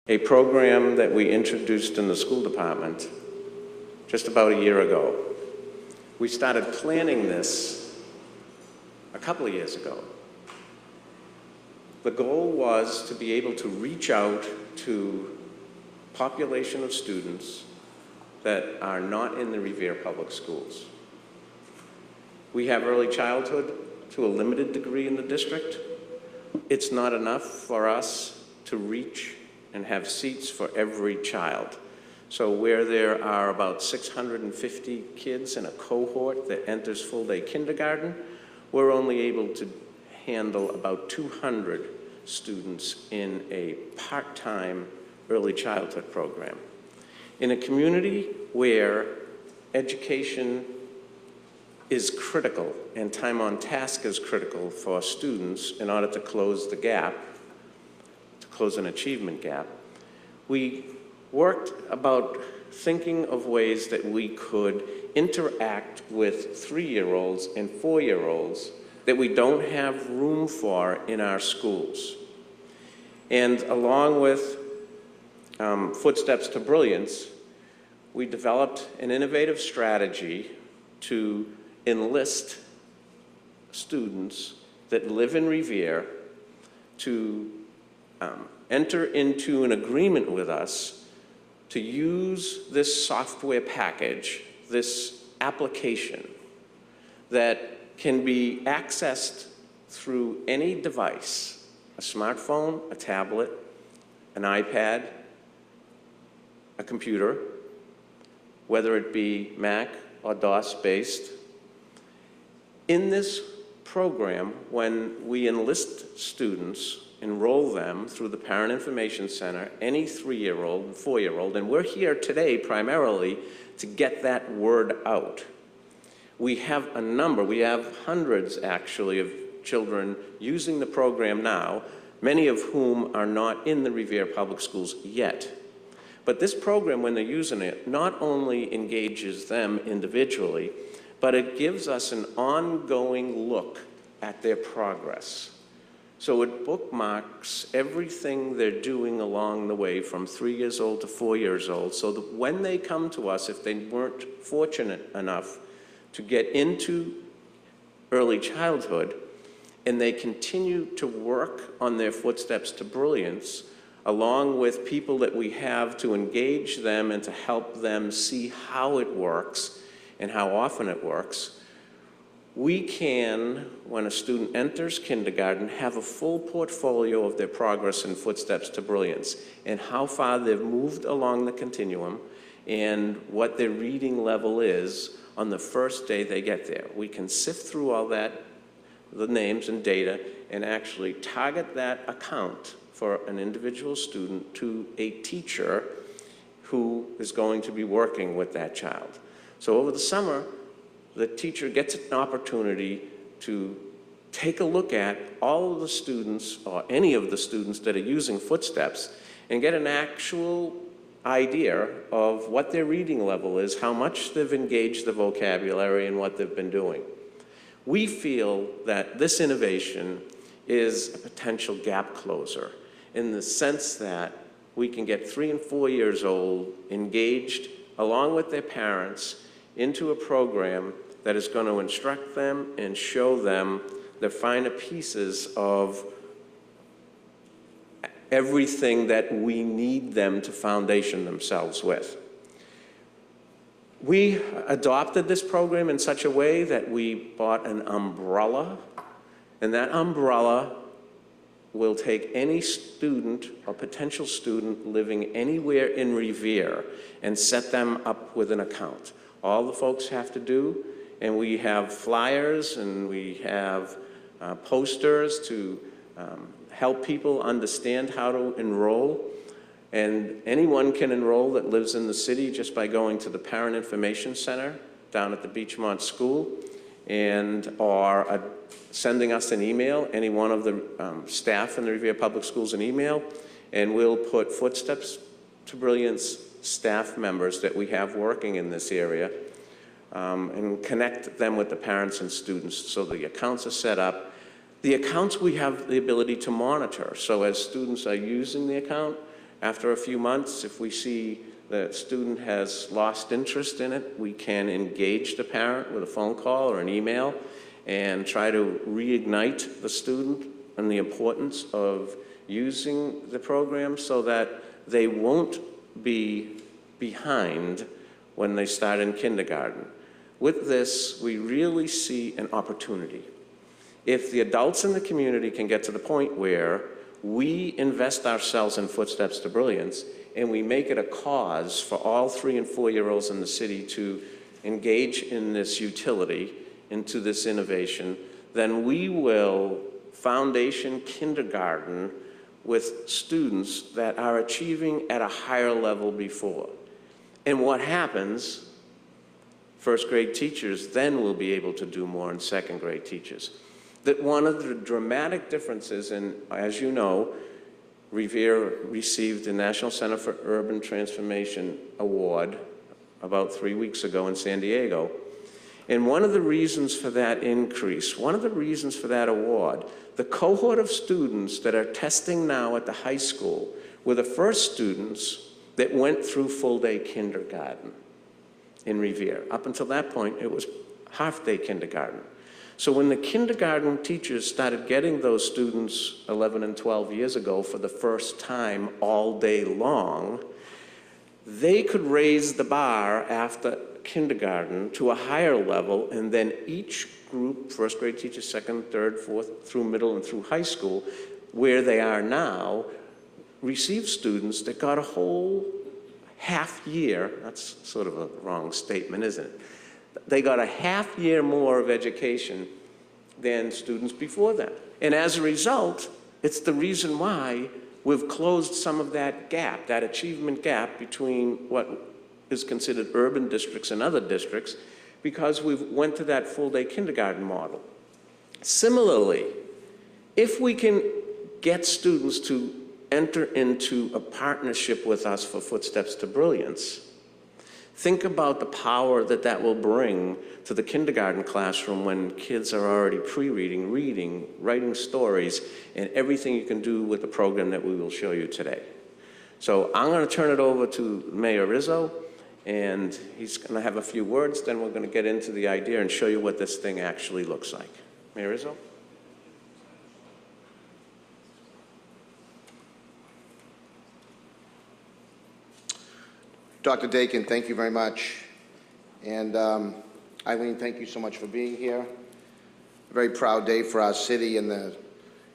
a program that we introduced in the school department just about a year ago. We started planning this a couple of years ago. The goal was to be able to reach out to a population of students that are not in the Revere public schools. We have early childhood to a limited degree in the district. It's not enough for us to reach and have seats for every child. So where there are about 650 kids in a cohort that enters full-day kindergarten, we're only able to handle about 200 students in a part-time early childhood program. In a community where education is critical and time on task is critical for students in order to close the gap, to close an achievement gap, we worked about thinking of ways that we could interact with 3-year-olds and 4-year-olds that we don't have room for in our schools. And along with Footsteps to Brilliance, we developed an innovative strategy to enlist students that live in Revere to enter into an agreement with us to use this software package, this application that can be accessed through any device, a smartphone, a tablet, an iPad, a computer, whether it be Mac or DOS-based. In this program, when we enlist students, enroll them through the Parent Information Center, any 3-year-old and 4-year-old, and we're here today primarily to get that word out. We have a number, we have hundreds actually of children using the program now, many of whom are not in the Revere Public Schools yet. But this program, when they're using it, not only engages them individually, but it gives us an ongoing look at their progress. So it bookmarks everything they're doing along the way from 3 years old to 4 years old, so that when they come to us, if they weren't fortunate enough to get into early childhood, and they continue to work on their footsteps to brilliance, along with people that we have to engage them and to help them see how it works and how often it works, we can, when a student enters kindergarten, have a full portfolio of their progress and footsteps to brilliance and how far they've moved along the continuum and what their reading level is on the first day they get there. We can sift through all that, the names and data, and actually target that account for an individual student to a teacher who is going to be working with that child. So over the summer, the teacher gets an opportunity to take a look at all of the students or any of the students that are using footsteps and get an actual idea of what their reading level is, how much they've engaged the vocabulary and what they've been doing. We feel that this innovation is a potential gap closer in the sense that we can get 3 and 4 years old engaged along with their parents into a program that is going to instruct them and show them the finer pieces of everything that we need them to foundation themselves with. We adopted this program in such a way that we bought an umbrella, and that umbrella will take any student or potential student living anywhere in Revere and set them up with an account. All the folks have to do, and we have flyers and we have posters to help people understand how to enroll. And anyone can enroll that lives in the city just by going to the Parent Information Center down at the Beachmont School or sending us an email, any one of the staff in the Revere Public Schools an email, and we'll put Footsteps to Brilliance staff members that we have working in this area and connect them with the parents and students so the accounts are set up. The accounts we have the ability to monitor, so as students are using the account, After a few months, if we see the student has lost interest in it, we can engage the parent with a phone call or an email and try to reignite the student and the importance of using the program so that they won't be behind when they start in kindergarten. With this, we really see an opportunity. If the adults in the community can get to the point where we invest ourselves in Footsteps to Brilliance and we make it a cause for all 3- and 4-year-olds in the city to engage in this utility, into this innovation, then we will foundation kindergarten with students that are achieving at a higher level before. And what happens, first grade teachers then will be able to do more in second grade teachers. That one of the dramatic differences, and as you know, Revere received the National Center for Urban Transformation Award about 3 weeks ago in San Diego. And one of the reasons for that increase, one of the reasons for that award, the cohort of students that are testing now at the high school were the first students that went through full-day kindergarten in Revere. Up until that point, it was half-day kindergarten. So when the kindergarten teachers started getting those students 11 and 12 years ago for the first time all day long, they could raise the bar after kindergarten to a higher level, and then each group, first grade teachers, second, third, fourth, through middle and through high school, where they are now, receive students that got a whole half year. That's sort of a wrong statement, isn't it? They got a half year more of education than students before them. And as a result, it's the reason why we've closed some of that gap, that achievement gap between what is considered urban districts and other districts, because we've went to that full-day kindergarten model. Similarly, if we can get students to enter into a partnership with us for Footsteps to Brilliance, think about the power that that will bring to the kindergarten classroom when kids are already pre-reading, reading, writing stories, and everything you can do with the program that we will show you today. So I'm going to turn it over to Mayor Rizzo, and he's going to have a few words, then we're going to get into the idea and show you what this thing actually looks like. Mayor Rizzo? Dr. Dakin, thank you very much. And Eileen, thank you so much for being here. A very proud day for our city in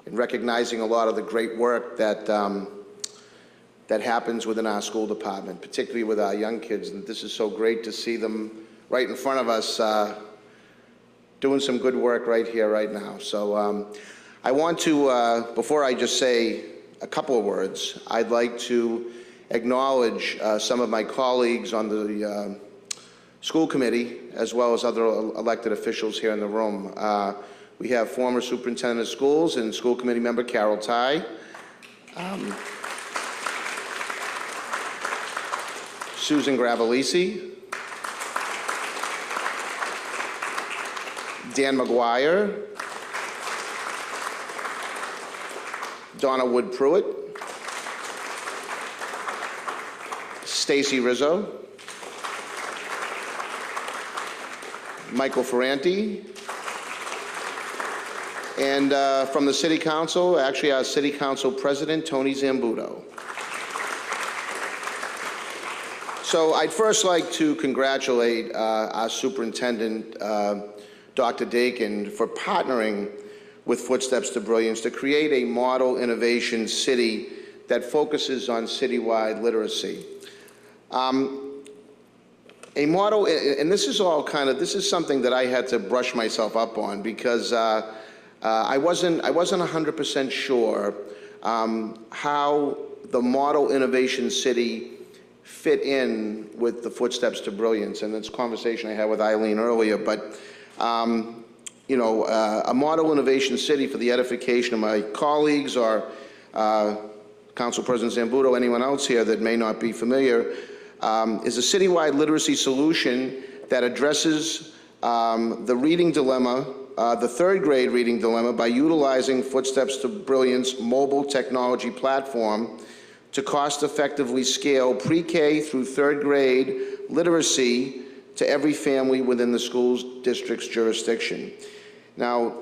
recognizing a lot of the great work that, that happens within our school department, particularly with our young kids. And this is so great to see them right in front of us doing some good work right here, right now. So I want to, before I just say a couple of words, I'd like to acknowledge some of my colleagues on the school committee, as well as other elected officials here in the room. We have former superintendent of schools and school committee member Carol Ty. Susan Gravelisi. Dan McGuire. Donna Wood Pruitt. Stacy Rizzo, Michael Ferranti, and from the City Council, actually our City Council President, Tony Zambuto. So I'd first like to congratulate our Superintendent, Dr. Dakin, for partnering with Footsteps to Brilliance to create a model innovation city that focuses on citywide literacy. A model, and this is all kind of, this is something that I had to brush myself up on because I wasn't 100% sure how the model innovation city fit in with the Footsteps to Brilliance, and it's a conversation I had with Eileen earlier, but you know, a model innovation city, for the edification of my colleagues or Council President Zambuto, anyone else here that may not be familiar, is a citywide literacy solution that addresses the reading dilemma, the third grade reading dilemma, by utilizing Footsteps to Brilliance mobile technology platform to cost-effectively scale pre-K through third grade literacy to every family within the school district's jurisdiction. Now,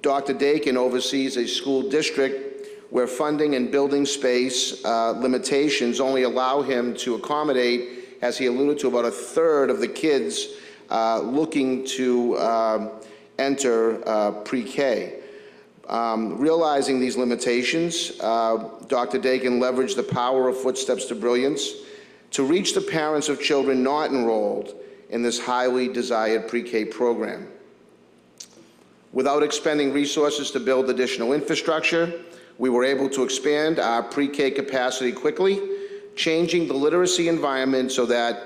Dr. Dakin oversees a school district where funding and building space limitations only allow him to accommodate, as he alluded to, about a third of the kids looking to enter pre-K. Realizing these limitations, Dr. Dakin leveraged the power of Footsteps to Brilliance to reach the parents of children not enrolled in this highly desired pre-K program. Without expending resources to build additional infrastructure, we were able to expand our pre-K capacity quickly, changing the literacy environment so that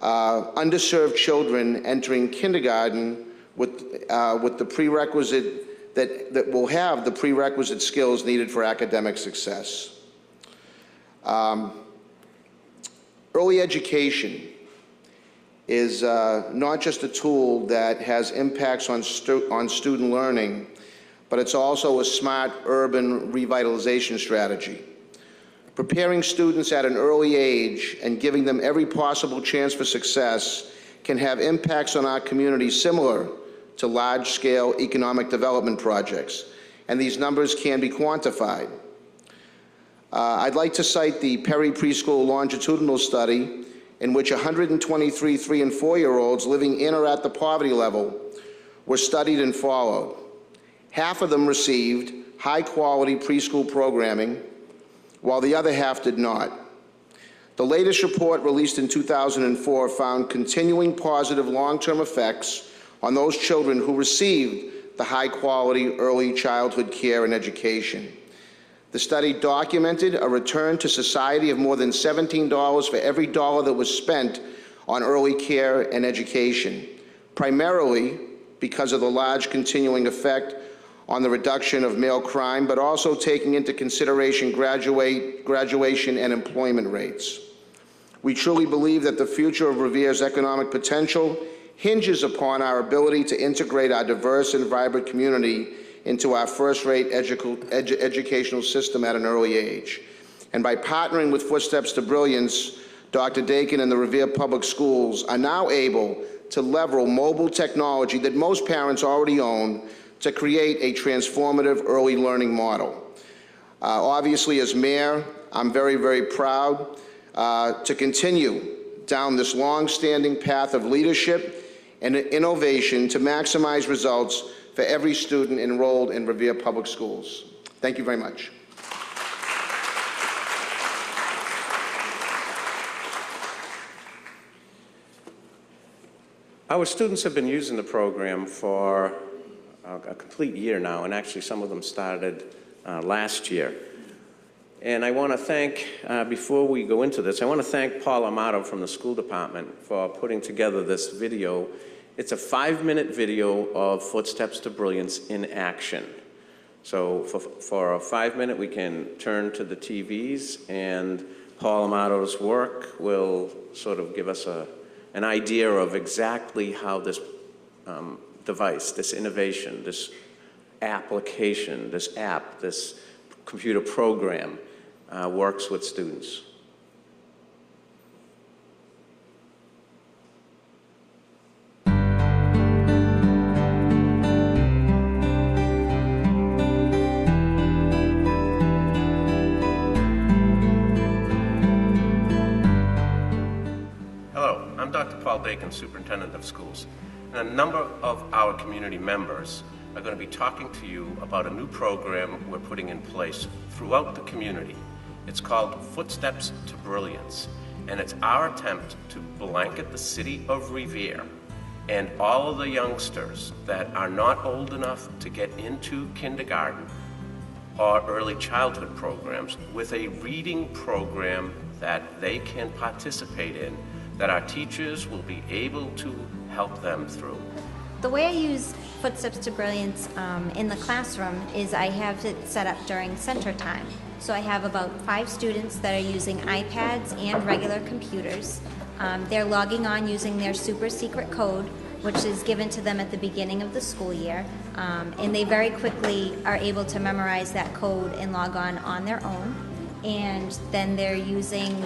underserved children entering kindergarten with the prerequisite that will have the prerequisite skills needed for academic success. Early education is not just a tool that has impacts on student learning, but it's also a smart urban revitalization strategy. Preparing students at an early age and giving them every possible chance for success can have impacts on our community similar to large-scale economic development projects, and these numbers can be quantified. I'd like to cite the Perry Preschool Longitudinal study in which 123 3- and 4-year-olds living in or at the poverty level were studied and followed. Half of them received high-quality preschool programming, while the other half did not. The latest report, released in 2004, found continuing positive long-term effects on those children who received the high-quality early childhood care and education. The study documented a return to society of more than $17 for every dollar that was spent on early care and education, primarily because of the large continuing effect on the reduction of male crime, but also taking into consideration graduation and employment rates. We truly believe that the future of Revere's economic potential hinges upon our ability to integrate our diverse and vibrant community into our first-rate educational system at an early age. And by partnering with Footsteps to Brilliance, Dr. Dakin and the Revere Public Schools are now able to leverage mobile technology that most parents already own to create a transformative early learning model. Obviously, as mayor, I'm very, very proud to continue down this long-standing path of leadership and innovation to maximize results for every student enrolled in Revere Public Schools. Thank you very much. Our students have been using the program for a complete year now, and actually some of them started last year. And I want to thank, before we go into this, I want to thank Paul Amato from the school department for putting together this video. It's a 5-minute video of Footsteps to Brilliance in action. So for a 5-minute, we can turn to the TVs, and Paul Amato's work will sort of give us an idea of exactly how this device, this innovation, this application, this app, this computer program works with students. Dakin, Superintendent of Schools. And a number of our community members are going to be talking to you about a new program we're putting in place throughout the community. It's called Footsteps to Brilliance, and it's our attempt to blanket the city of Revere and all of the youngsters that are not old enough to get into kindergarten or early childhood programs with a reading program that they can participate in, that our teachers will be able to help them through. The way I use Footsteps to Brilliance in the classroom is I have it set up during center time. So I have about 5 students that are using iPads and regular computers. They're logging on using their super secret code, which is given to them at the beginning of the school year. And they very quickly are able to memorize that code and log on their own. and then they're using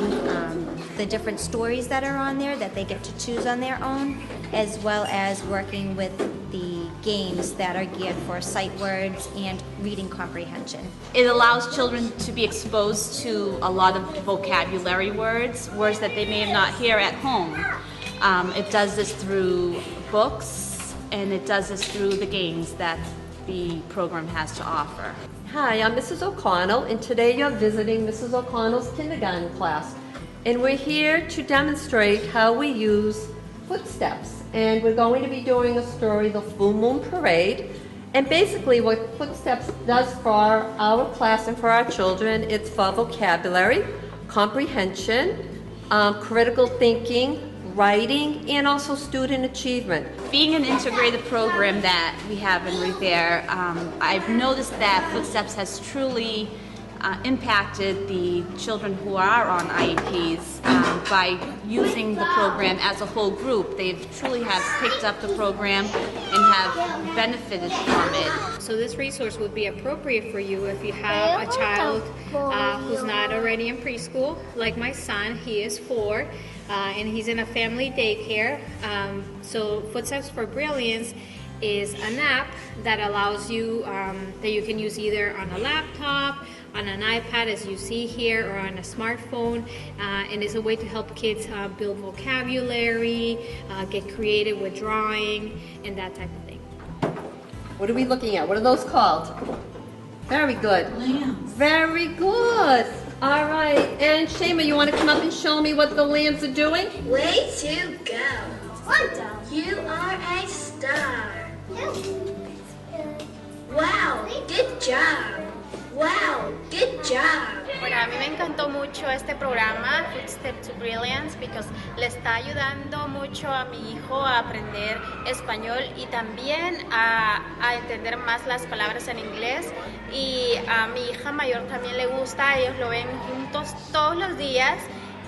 the different stories that are on there that they get to choose on their own, as well as working with the games that are geared for sight words and reading comprehension. It allows children to be exposed to a lot of vocabulary words that they may not hear at home. It does this through books, and it does this through the games that the program has to offer. Hi, I'm Mrs. O'Connell, and today you're visiting Mrs. O'Connell's kindergarten class. And we're here to demonstrate how we use footsteps. And we're going to be doing a story, The Full Moon Parade. And basically what Footsteps does for our class and for our children, it's for vocabulary, comprehension, critical thinking, writing, and also student achievement. Being an integrated program that we have in Revere, I've noticed that Footsteps has truly impacted the children who are on IEPs by using the program as a whole group. They've truly have picked up the program and have benefited from it. So this resource would be appropriate for you if you have a child who's not already in preschool, like my son. He is 4 and he's in a family daycare. So Footsteps for Brilliance is an app that allows you, that you can use either on a laptop, on an iPad as you see here, or on a smartphone, and it's a way to help kids build vocabulary, get creative with drawing, and that type of thing. What are we looking at? What are those called? Very good. Lambs. Very good. All right. And Shema, you want to come up and show me what the lambs are doing? Way to go. You are a star. Wow, good job. Wow, good job. Bueno, a mí me encantó mucho este programa, Footsteps to Brilliance, because le está ayudando mucho a mi hijo a aprender español y también a entender más las palabras en inglés. Y a mi hija mayor también le gusta, ellos lo ven juntos todos los días.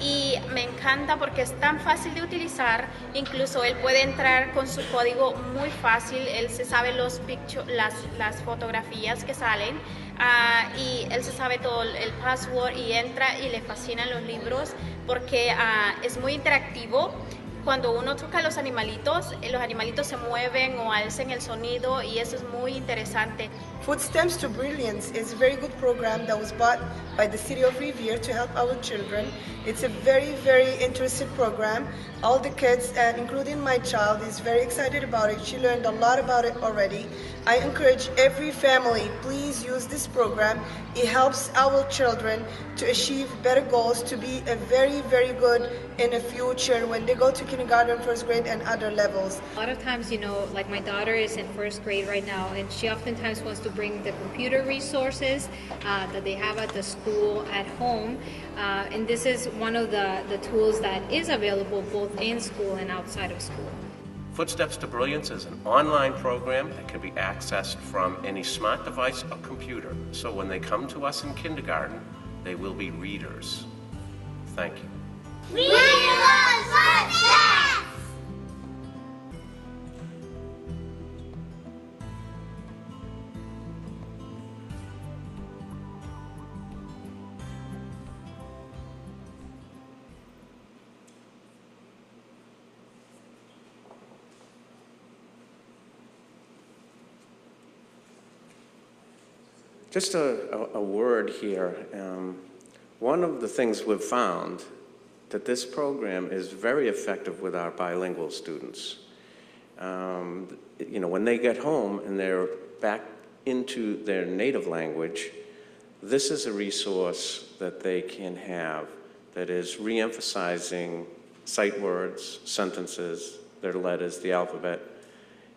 Y me encanta porque es tan fácil de utilizar, incluso él puede entrar con su código muy fácil, él se sabe las fotografías que salen y él se sabe todo el password y entra y le fascinan los libros porque es muy interactivo. Cuando uno toca los animalitos se mueven o alzan el sonido y eso es muy interesante. Footsteps to Brilliance is a very good program that was bought by the city of Revere to help our children. It's a very, very interesting program. All the kids, including my child, is very excited about it. She learned a lot about it already. I encourage every family, please use this program. It helps our children to achieve better goals, to be a very, very good in the future when they go to kindergarten, first grade, and other levels. A lot of times, you know, like my daughter is in first grade right now, and she oftentimes wants to bring the computer resources that they have at the school at home. And this is one of the tools that is available both in school and outside of school. Footsteps to Brilliance is an online program that can be accessed from any smart device or computer. So when they come to us in kindergarten, they will be readers. Thank you. We love Footsteps! Just a word here. One of the things we've found that this program is very effective with our bilingual students. You know, when they get home and they're back into their native language, this is a resource that they can have that is re-emphasizing sight words, sentences, their letters, the alphabet,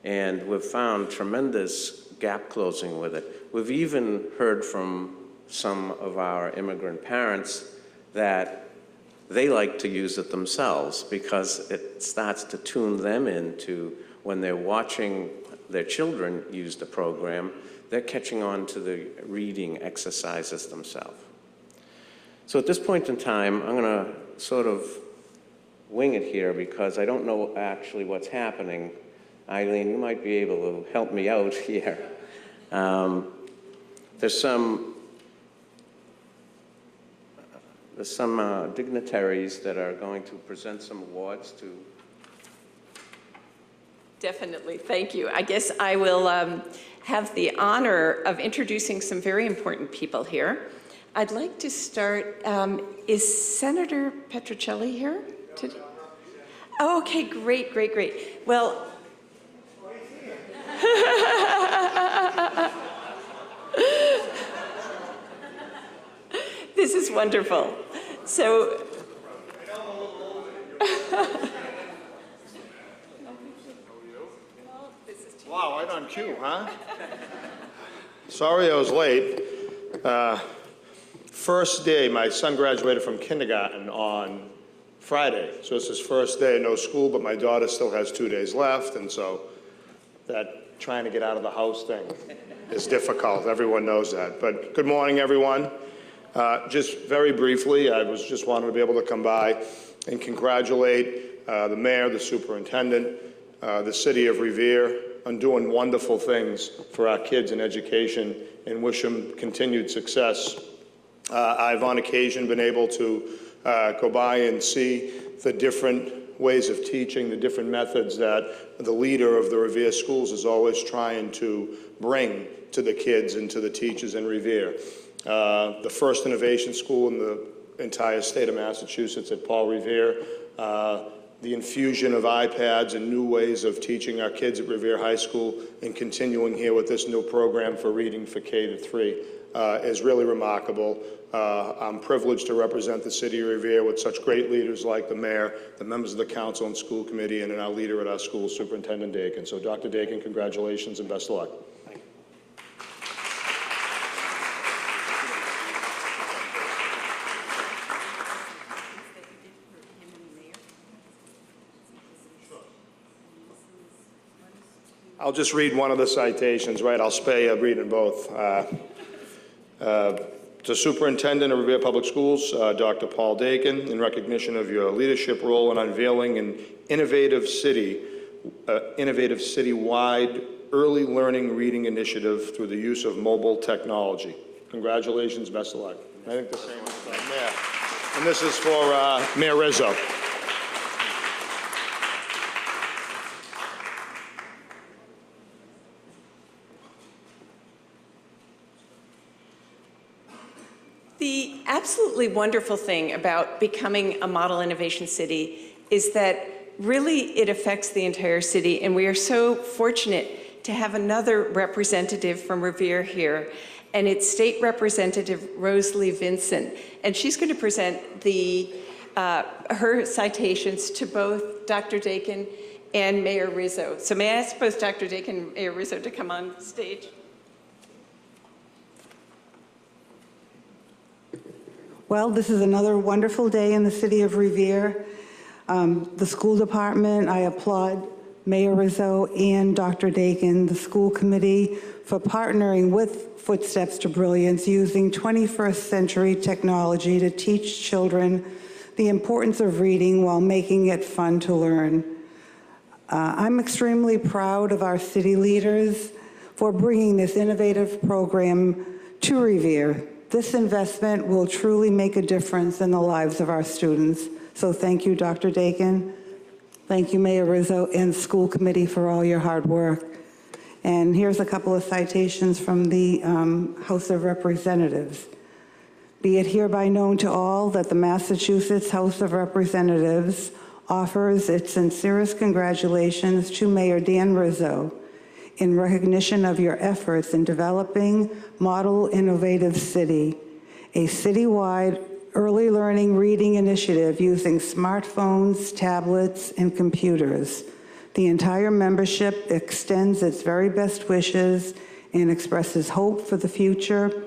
and we've found tremendous gap closing with it. We've even heard from some of our immigrant parents that they like to use it themselves because it starts to tune them into when they're watching their children use the program, they're catching on to the reading exercises themselves. So at this point in time, I'm going to sort of wing it here because I don't know actually what's happening. Eileen, you might be able to help me out here. There's some There's some dignitaries that are going to present some awards to. Definitely, thank you. I guess I will have the honor of introducing some very important people here. I'd like to start, is Senator Petrocelli here today? Oh, okay, great, great, great. Well, this is wonderful. So, wow, right on cue, huh? Sorry I was late. First day, my son graduated from kindergarten on Friday. So it's his first day, no school, but my daughter still has 2 days left. And so that trying to get out of the house thing is difficult. Everyone knows that. But good morning, everyone. Just very briefly, I was just wanted to be able to come by and congratulate the mayor, the superintendent, the city of Revere on doing wonderful things for our kids in education and wish them continued success. I've on occasion been able to go by and see the different ways of teaching, the different methods that the leader of the Revere schools is always trying to bring to the kids and to the teachers in Revere. The first innovation school in the entire state of Massachusetts at Paul Revere, the infusion of iPads and new ways of teaching our kids at Revere High School and continuing here with this new program for reading for K-3 is really remarkable. I'm privileged to represent the city of Revere with such great leaders like the mayor, the members of the council and school committee, and our leader at our school, Superintendent Dakin. So Dr. Dakin, congratulations and best of luck. I'll just read one of the citations, right? I'll spare you reading both. To Superintendent of Revere Public Schools, Dr. Paul Dakin, in recognition of your leadership role in unveiling an innovative city-wide early learning reading initiative through the use of mobile technology. Congratulations, best of luck. I think the same is for Mayor. And this is for Mayor Rizzo. the absolutely wonderful thing about becoming a model innovation city is that really it affects the entire city, and we are so fortunate to have another representative from Revere here, and it's State Representative Rosalie Vincent, and she's going to present her citations to both Dr. Dakin and Mayor Rizzo. So may I ask both Dr. Dakin and Mayor Rizzo to come on stage? Well, this is another wonderful day in the city of Revere. The school department, I applaud Mayor Rizzo and Dr. Dakin, the school committee, for partnering with Footsteps to Brilliance, using 21st century technology to teach children the importance of reading while making it fun to learn. I'm extremely proud of our city leaders for bringing this innovative program to Revere. This investment will truly make a difference in the lives of our students. So thank you, Dr. Dakin. Thank you, Mayor Rizzo and school committee for all your hard work. And here's a couple of citations from the House of Representatives. Be it hereby known to all that the Massachusetts House of Representatives offers its sincerest congratulations to Mayor Dan Rizzo in recognition of your efforts in developing Model Innovative City, a citywide early learning reading initiative using smartphones, tablets, and computers. The entire membership extends its very best wishes and expresses hope for the future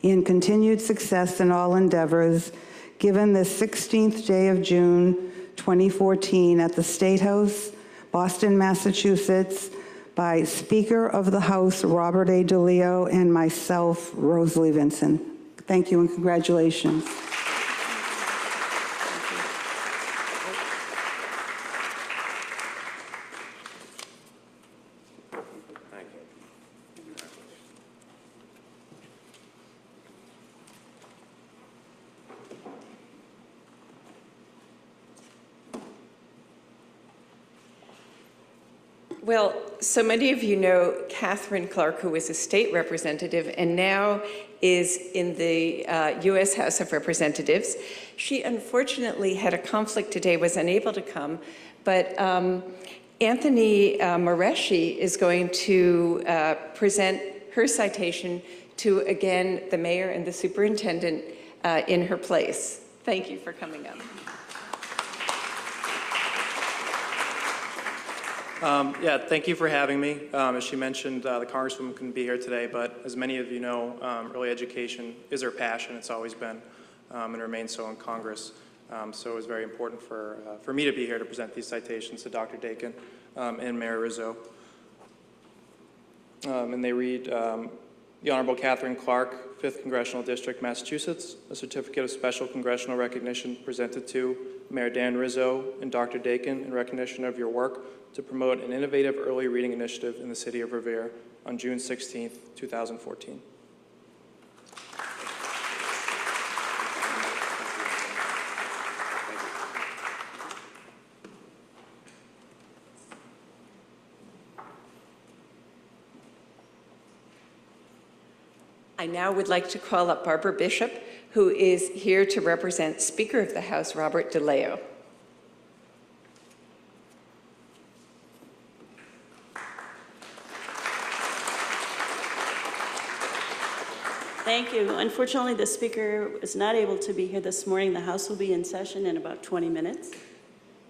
and continued success in all endeavors, given the 16th day of June, 2014 at the State House, Boston, Massachusetts, by Speaker of the House, Robert A. DeLeo, and myself, Rosalie Vincent. Thank you and congratulations. Well, so many of you know Catherine Clark, who was a state representative and now is in the U.S. House of Representatives. She unfortunately had a conflict today, was unable to come, but Anthony Moreschi is going to present her citation to, again, the mayor and the superintendent in her place. Thank you for coming up. Yeah, thank you for having me. As she mentioned, the Congresswoman couldn't be here today, but as many of you know, early education is her passion. It's always been and remains so in Congress. So it was very important for me to be here to present these citations to Dr. Dakin and Mayor Rizzo. And they read, the Honorable Catherine Clark, 5th Congressional District, Massachusetts, a certificate of special congressional recognition presented to Mayor Dan Rizzo and Dr. Dakin in recognition of your work to promote an innovative early reading initiative in the city of Revere on June 16th, 2014. I now would like to call up Barbara Bishop, who is here to represent Speaker of the House, Robert DeLeo. Thank you. Unfortunately, the Speaker is not able to be here this morning. The House will be in session in about 20 minutes.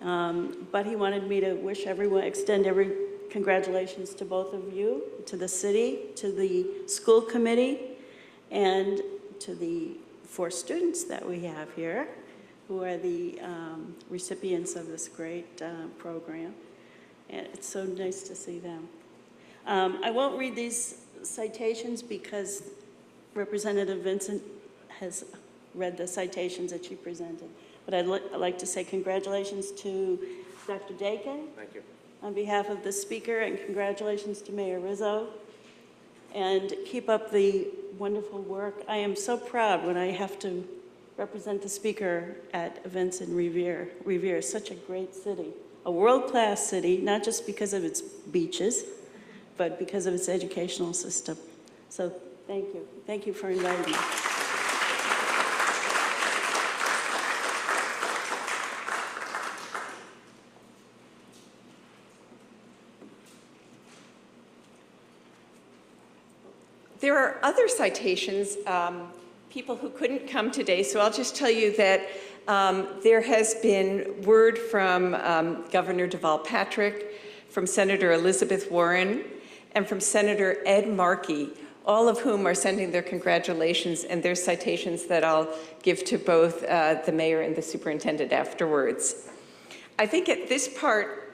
But he wanted me to wish everyone, extend every congratulations to both of you, to the city, to the school committee, and to the 4 students that we have here, who are the recipients of this great program. And it's so nice to see them. I won't read these citations because Representative Vincent has read the citations that she presented. But I'd like to say congratulations to Dr. Dakin. Thank you. On behalf of the Speaker, and congratulations to Mayor Rizzo. And keep up the wonderful work. I am so proud when I have to represent the Speaker at events in Revere. Revere is such a great city, a world-class city, not just because of its beaches, but because of its educational system. So thank you. Thank you for inviting me. There are other citations, people who couldn't come today, so I'll just tell you that there has been word from Governor Deval Patrick, from Senator Elizabeth Warren, and from Senator Ed Markey, all of whom are sending their congratulations and their citations that I'll give to both the mayor and the superintendent afterwards. I think at this part,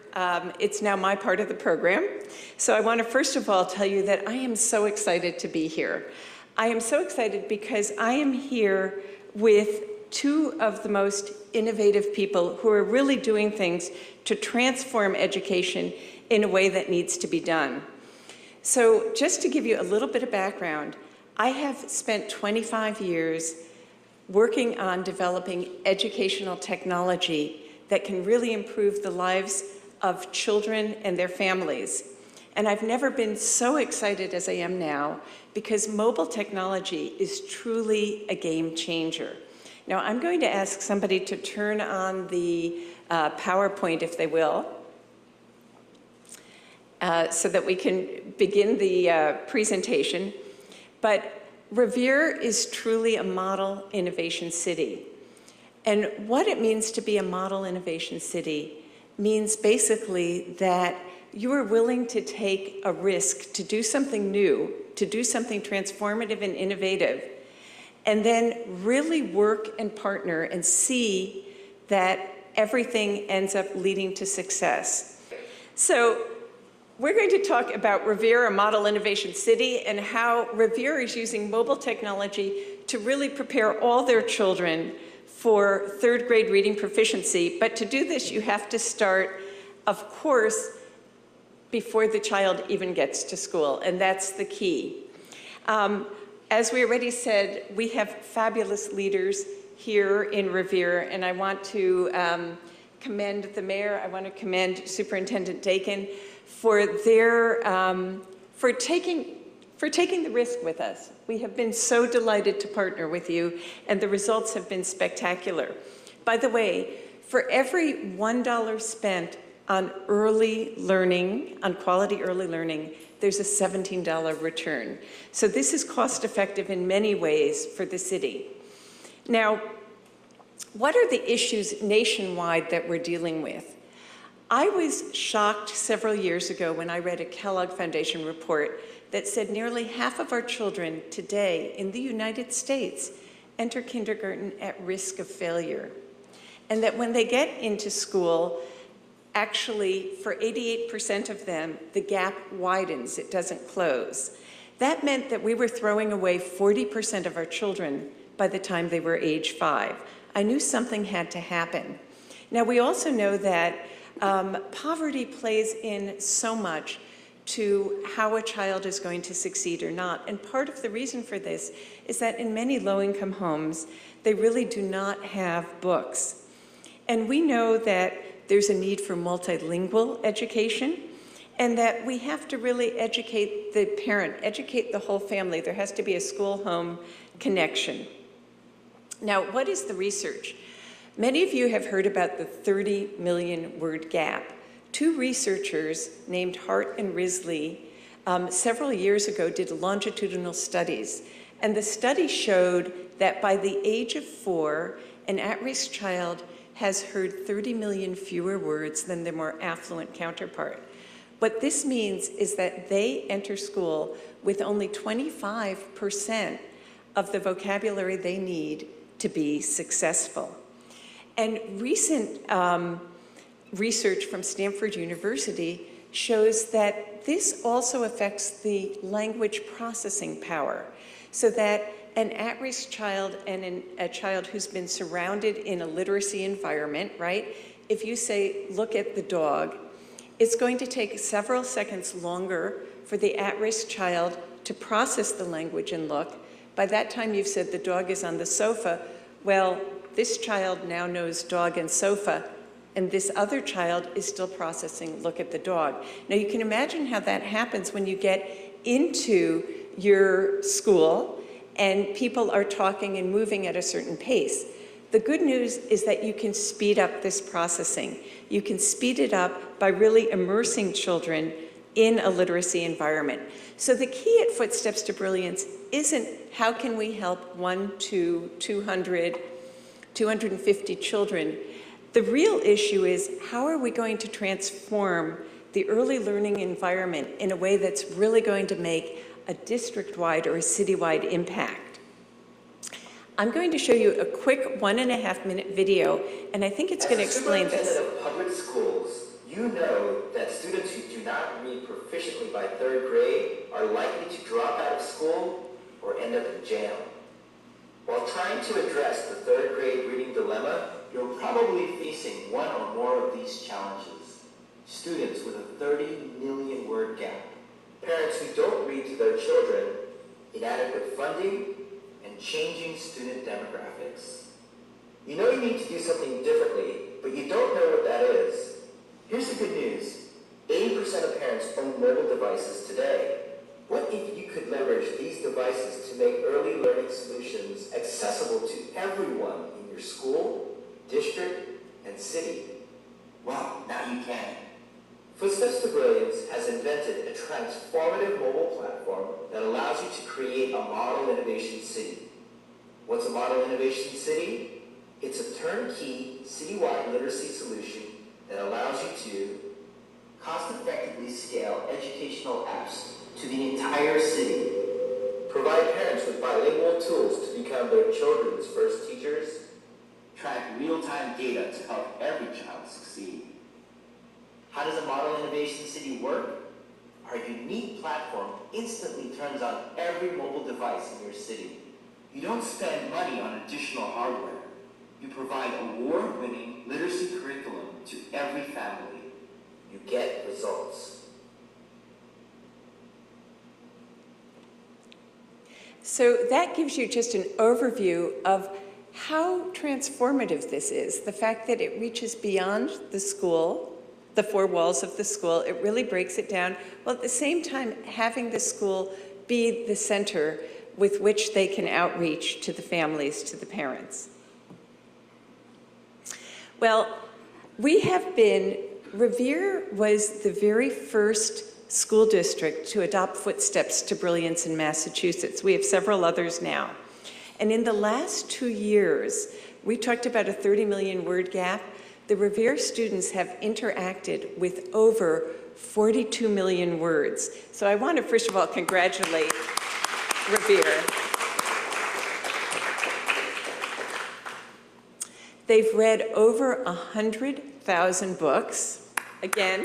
it's now my part of the program. So I want to first of all tell you that I am so excited to be here. I am so excited because I am here with 2 of the most innovative people who are really doing things to transform education in a way that needs to be done. So just to give you a little bit of background, I have spent 25 years working on developing educational technology that can really improve the lives of children and their families. And I've never been so excited as I am now because mobile technology is truly a game changer. Now I'm going to ask somebody to turn on the PowerPoint, if they will, so that we can begin the presentation. But Revere is truly a model innovation city. And what it means to be a model innovation city means basically that you are willing to take a risk to do something new, to do something transformative and innovative, and then really work and partner and see that everything ends up leading to success. So we're going to talk about Revere, a model innovation city, and how Revere is using mobile technology to really prepare all their children for 3rd grade reading proficiency. But to do this, you have to start, of course, before the child even gets to school, and that's the key. As we already said, we have fabulous leaders here in Revere, and I want to commend the mayor, I want to commend Superintendent Dakin for taking the risk with us. We have been so delighted to partner with you, and the results have been spectacular. By the way, for every $1 spent on early learning, on quality early learning, there's a $17 return. So this is cost effective in many ways for the city. Now, what are the issues nationwide that we're dealing with? I was shocked several years ago when I read a Kellogg Foundation report that said nearly half of our children today in the United States enter kindergarten at risk of failure. And that when they get into school, actually, for 88% of them, the gap widens, it doesn't close. That meant that we were throwing away 40% of our children by the time they were age 5. I knew something had to happen. Now, we also know that poverty plays in so much to how a child is going to succeed or not. And part of the reason for this is that in many low-income homes, they really do not have books. And we know that there's a need for multilingual education, and that we have to really educate the parent, educate the whole family. There has to be a school-home connection. Now, what is the research? Many of you have heard about the 30 million word gap. Two researchers named Hart and Risley several years ago did longitudinal studies, and the study showed that by the age of 4, an at-risk child has heard 30 million fewer words than their more affluent counterpart. What this means is that they enter school with only 25% of the vocabulary they need to be successful. And recent research from Stanford University shows that this also affects the language processing power, so that an at-risk child and a child who's been surrounded in a literacy environment, right? If you say, look at the dog, it's going to take several seconds longer for the at-risk child to process the language and look. By that time you've said the dog is on the sofa. Well, this child now knows dog and sofa, and this other child is still processing look at the dog. Now you can imagine how that happens when you get into your school and people are talking and moving at a certain pace. The good news is that you can speed up this processing. You can speed it up by really immersing children in a literacy environment. So the key at Footsteps to Brilliance isn't how can we help 1 to 200, 250 children. The real issue is how are we going to transform the early learning environment in a way that's really going to make a district-wide or a city-wide impact. I'm going to show you a quick 1.5-minute video, and I think it's going to explain this. As a superintendent of public schools, you know that students who do not read proficiently by 3rd grade are likely to drop out of school or end up in jail. While trying to address the 3rd grade reading dilemma, you're probably facing one or more of these challenges. Students with a 30 million word gap. Parents who don't read to their children, inadequate funding, and changing student demographics. You know you need to do something differently, but you don't know what that is. Here's the good news. 80% of parents own mobile devices today. What if you could leverage these devices to make early learning solutions accessible to everyone in your school, district, and city? Well, now you can. Footsteps to Brilliance has invented a transformative mobile platform that allows you to create a model innovation city. What's a model innovation city? It's a turnkey, citywide literacy solution that allows you to cost-effectively scale educational apps to the entire city, provide parents with bilingual tools to become their children's first teachers, track real-time data to help every child succeed. How does a model innovation city work? Our unique platform instantly turns on every mobile device in your city. You don't spend money on additional hardware. You provide award-winning literacy curriculum to every family. You get results. So that gives you just an overview of how transformative this is. The fact that it reaches beyond the school, the four walls of the school. It really breaks it down, while at the same time having the school be the center with which they can outreach to the families, to the parents. Well, Revere was the very first school district to adopt Footsteps to Brilliance in Massachusetts. We have several others now. And in the last 2 years, we talked about a 30 million word gap. The Revere students have interacted with over 42 million words. So I want to, first of all, congratulate Revere. They've read over 100,000 books. Again.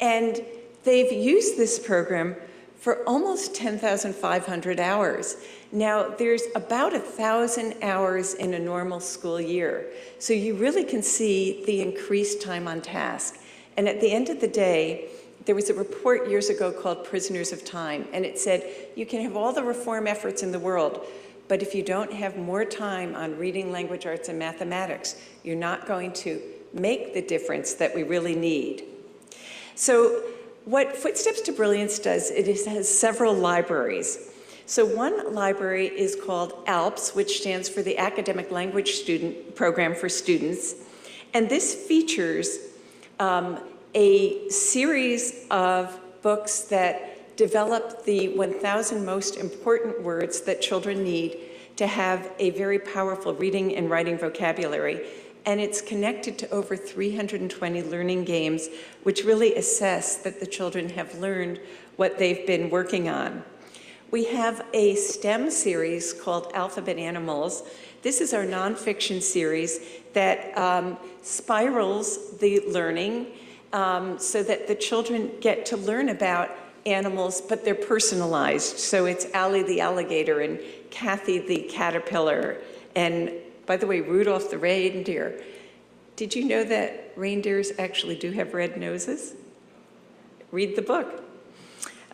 And they've used this program for almost 10,500 hours. Now, there's about 1,000 hours in a normal school year. So you really can see the increased time on task. And at the end of the day, there was a report years ago called Prisoners of Time, and it said, you can have all the reform efforts in the world, but if you don't have more time on reading, language arts, and mathematics, you're not going to make the difference that we really need. So what Footsteps to Brilliance does, has several libraries. So one library is called ALPS, which stands for the Academic Language Student Program for Students. And this features a series of books that develop the 1,000 most important words that children need to have a very powerful reading and writing vocabulary. And it's connected to over 320 learning games, which really assess that the children have learned what they've been working on. We have a STEM series called Alphabet Animals. This is our nonfiction series that spirals the learning so that the children get to learn about animals, but they're personalized. So it's Allie the alligator and Kathy the caterpillar. And by the way, Rudolph the reindeer. Did you know that reindeers actually do have red noses? Read the book.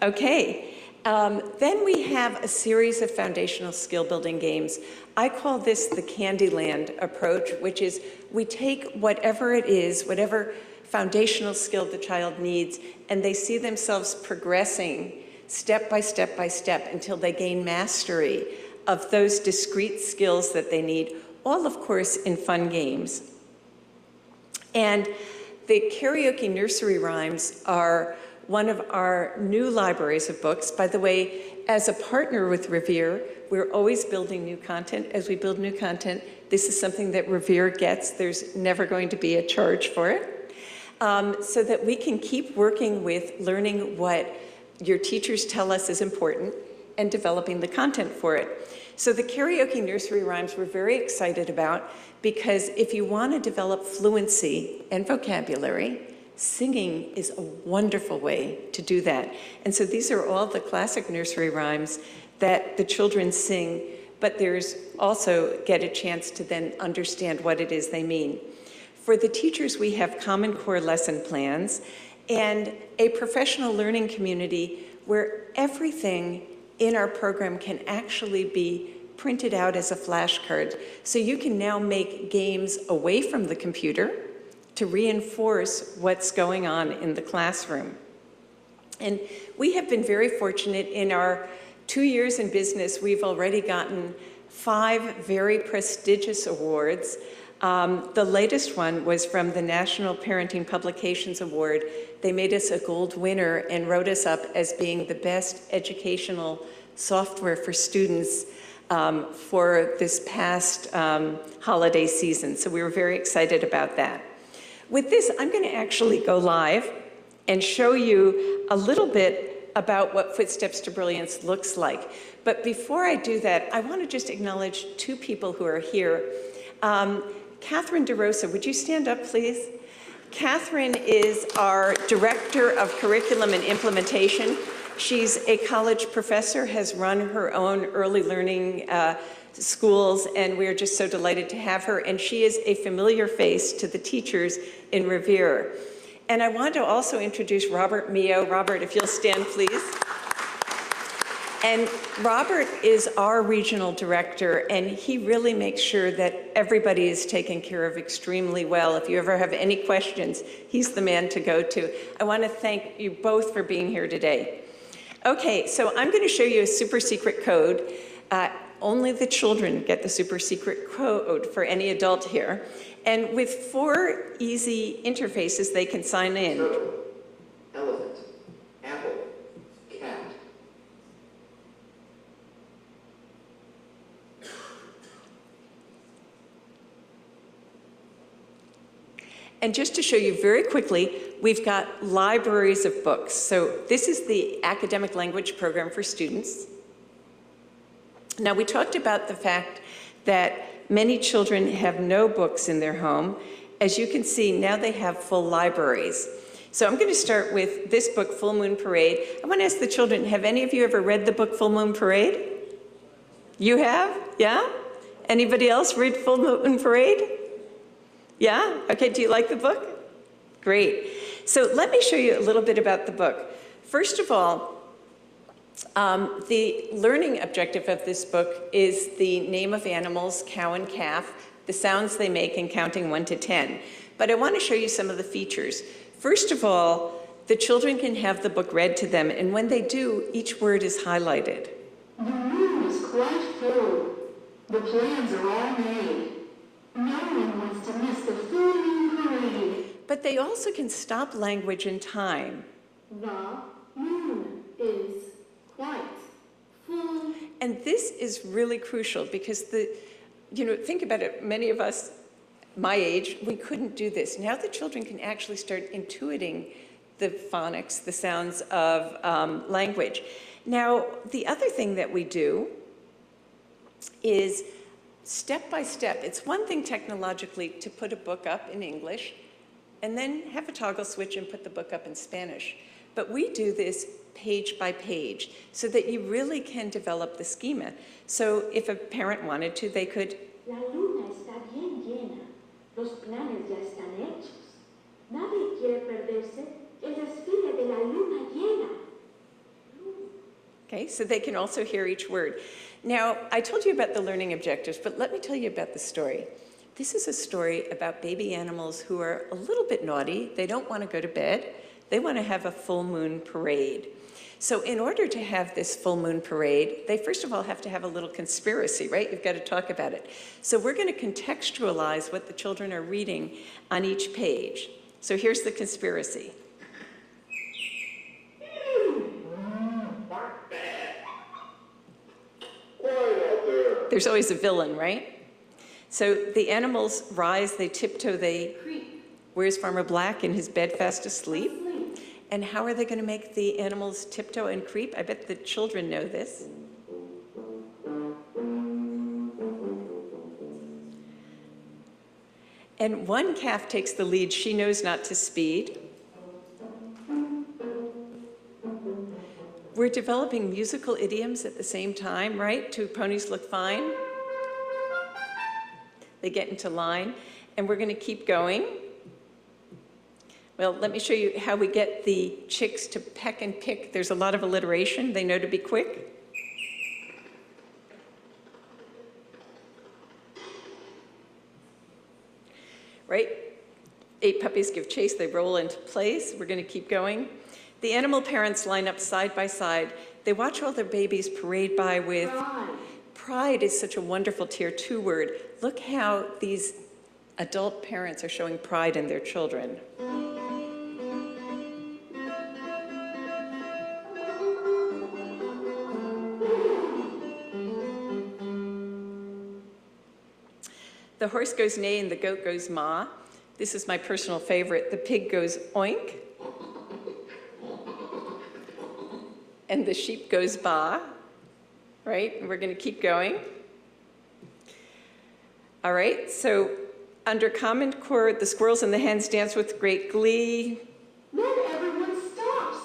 Okay. Then we have a series of foundational skill building games. I call this the Candyland approach, which is we take whatever it is, whatever foundational skill the child needs, and they see themselves progressing step by step by step until they gain mastery of those discrete skills that they need, all of course in fun games. And the karaoke nursery rhymes are one of our new libraries of books. By the way, as a partner with Revere, we're always building new content. As we build new content, this is something that Revere gets. There's never going to be a charge for it. So that we can keep working with learning what your teachers tell us is important and developing the content for it. So the karaoke nursery rhymes we're very excited about because if you want to develop fluency and vocabulary, singing is a wonderful way to do that. And so these are all the classic nursery rhymes that the children sing, but there's also get a chance to then understand what it is they mean. For the teachers, we have Common Core lesson plans and a professional learning community where everything in our program can actually be printed out as a flashcard. So you can now make games away from the computer to reinforce what's going on in the classroom. And we have been very fortunate in our 2 years in business, we've already gotten 5 very prestigious awards. The latest one was from the National Parenting Publications Award. They made us a gold winner and wrote us up as being the best educational software for students for this past holiday season. So we were very excited about that. With this, I'm going to actually go live and show you a little bit about what Footsteps to Brilliance looks like. But before I do that, I want to just acknowledge 2 people who are here. Catherine DeRosa, would you stand up, please? Catherine is our Director of Curriculum and Implementation. She's a college professor, has run her own early learning schools, and we're just so delighted to have her. And she is a familiar face to the teachers in Revere. And I want to also introduce Robert Mio. Robert, if you'll stand, please. And Robert is our regional director, and he really makes sure that everybody is taken care of extremely well. If you ever have any questions, he's the man to go to. I want to thank you both for being here today. Okay, so I'm going to show you a super secret code. Only the children get the super secret code for any adult here. And with 4 easy interfaces, they can sign in. Turtle, elephant, apple, cat. And just to show you very quickly, we've got libraries of books. So this is the academic language program for students. Now, we talked about the fact that many children have no books in their home. As you can see, now they have full libraries. So I'm going to start with this book, Full Moon Parade. I want to ask the children, have any of you ever read the book Full Moon Parade? You have? Yeah? Anybody else read Full Moon Parade? Yeah? Okay, do you like the book? Great. So let me show you a little bit about the book. First of all, the learning objective of this book is the name of animals, cow and calf, the sounds they make, and counting 1 to 10. But I want to show you some of the features. First of all, the children can have the book read to them, and when they do, each word is highlighted. The room is quite full. The plans are all made. No one wants to miss the full moon parade. But they also can stop language and time. The moon is quite full. And this is really crucial because think about it, many of us, my age, we couldn't do this. Now the children can actually start intuiting the phonics, the sounds of language. Now, the other thing that we do is step by step. It's one thing technologically to put a book up in English and then have a toggle switch and put the book up in Spanish. But we do this page by page so that you really can develop the schema. So if a parent wanted to, they could. La luna está bien llena. Los planes ya están hechos. Nadie quiere perderse el desfile de la luna llena. Okay, so they can also hear each word. Now, I told you about the learning objectives, but let me tell you about the story. This is a story about baby animals who are a little bit naughty. They don't want to go to bed. They want to have a full moon parade. So in order to have this full moon parade, they first of all have to have a little conspiracy, right? You've got to talk about it. So we're going to contextualize what the children are reading on each page. So here's the conspiracy. There's always a villain, right? So the animals rise, they tiptoe, they creep. Where's Farmer Black in his bed fast asleep? And how are they going to make the animals tiptoe and creep? I bet the children know this. And one calf takes the lead. She knows not to speed. We're developing musical idioms at the same time, right? 2 ponies look fine. They get into line, and we're going to keep going. Well, let me show you how we get the chicks to peck and pick. There's a lot of alliteration. They know to be quick. Right? 8 puppies give chase. They roll into place. We're going to keep going. The animal parents line up side by side. They watch all their babies parade by with pride. Pride is such a wonderful tier 2 word. Look how these adult parents are showing pride in their children. The horse goes neigh and the goat goes ma. This is my personal favorite. The pig goes oink. And the sheep goes ba, right? And we're going to keep going. All right, so under Common Core, the squirrels and the hens dance with great glee. Then everyone stops.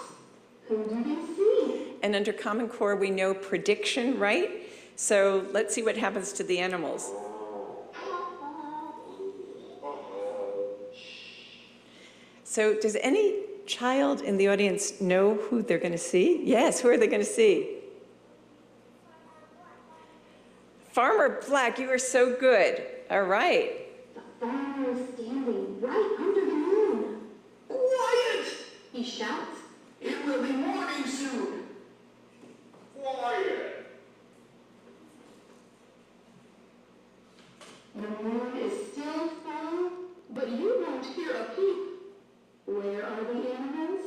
Who do they see? And under Common Core, we know prediction, right? So let's see what happens to the animals. So does any child in the audience know who they're going to see? Yes, who are they going to see? Farmer Black, you are so good. All right. The farmer is standing right under the moon. Quiet! He shouts. It will be morning soon. Quiet! The moon is still full, but you won't hear a peep. Where are the animals?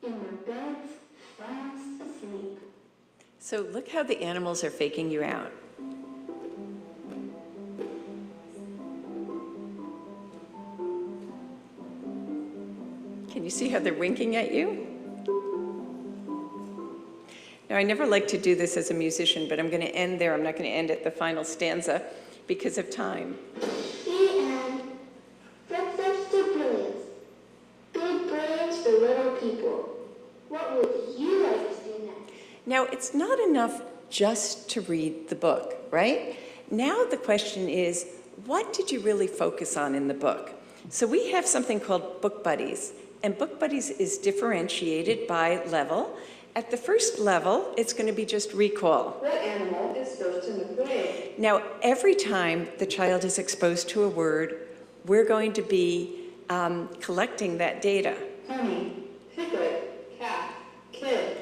In their beds, fast asleep. So look how the animals are faking you out. Can you see how they're winking at you? Now, I never like to do this as a musician, but I'm going to end there. I'm not going to end at the final stanza because of time. The end. Footsteps to brilliance. Big brains for little people. What would you like to do next? Now, it's not enough just to read the book, right? Now the question is, what did you really focus on in the book? So we have something called Book Buddies, and Book Buddies is differentiated by level. At the first level, it's going to be just recall. What animal is first in the parade? Now, every time the child is exposed to a word, we're going to be collecting that data. Honey, piglet, cat, kid.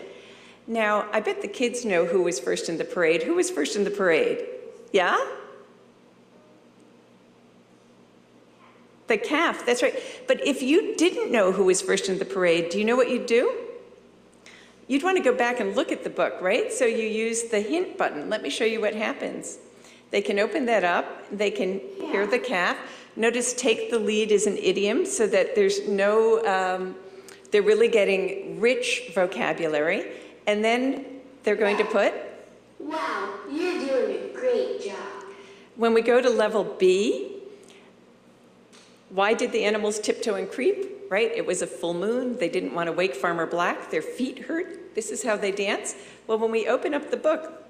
Now, I bet the kids know who was first in the parade. Who was first in the parade? Yeah? The calf, that's right. But if you didn't know who was first in the parade, do you know what you'd do? You'd want to go back and look at the book, right? So you use the hint button. Let me show you what happens. They can open that up. They can hear the calf. Notice take the lead is an idiom so that there's no, they're really getting rich vocabulary. And then they're going to put? Wow, you're doing a great job. When we go to level B, why did the animals tiptoe and creep? Right? It was a full moon. They didn't want to wake Farmer Black. Their feet hurt. This is how they dance. Well, when we open up the book,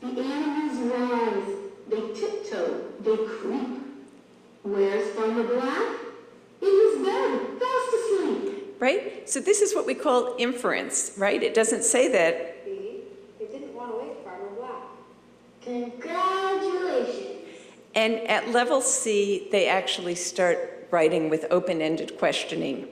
the animals rise. They tiptoe. They creep. Where's Farmer Black? In his bed, fast asleep. Right? So this is what we call inference, right? It doesn't say that. They didn't want to wake Farmer Black. Congratulations. And at level C, they actually start writing with open-ended questioning.